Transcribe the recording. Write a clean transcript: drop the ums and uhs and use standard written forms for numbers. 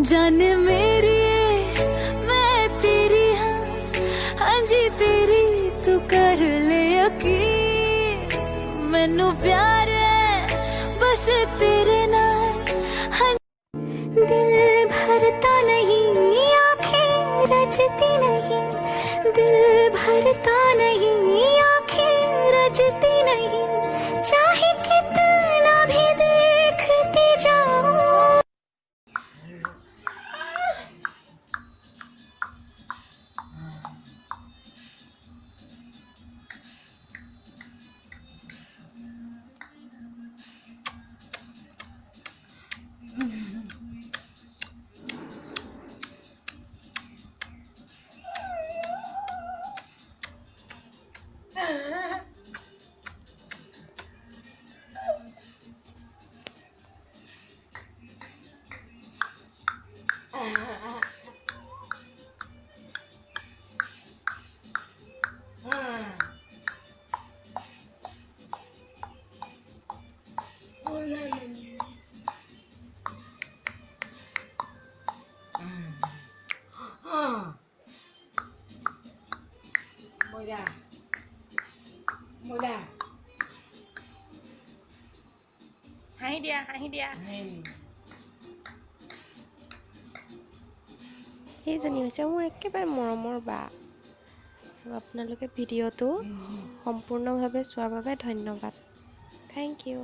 जाने मेरी मैं तेरी हाँ जी तेरी तू कर ले यकीन मैनू प्यार है बस तेरे नाल हाँ दिल भरता नहीं आँखें रजती नहीं दिल भरता नहीं आँखें रजती नहीं चाहे कितना भी देखती जाऊं হাঁহি দিয়া এইজনী হৈছে মোৰ একেবাৰে মৰমৰ বা আৰু আপোনালোকে ভিডিঅ'টো সম্পূৰ্ণভাৱে চোৱাৰ বাবে ধন্যবাদ থেংক ইউ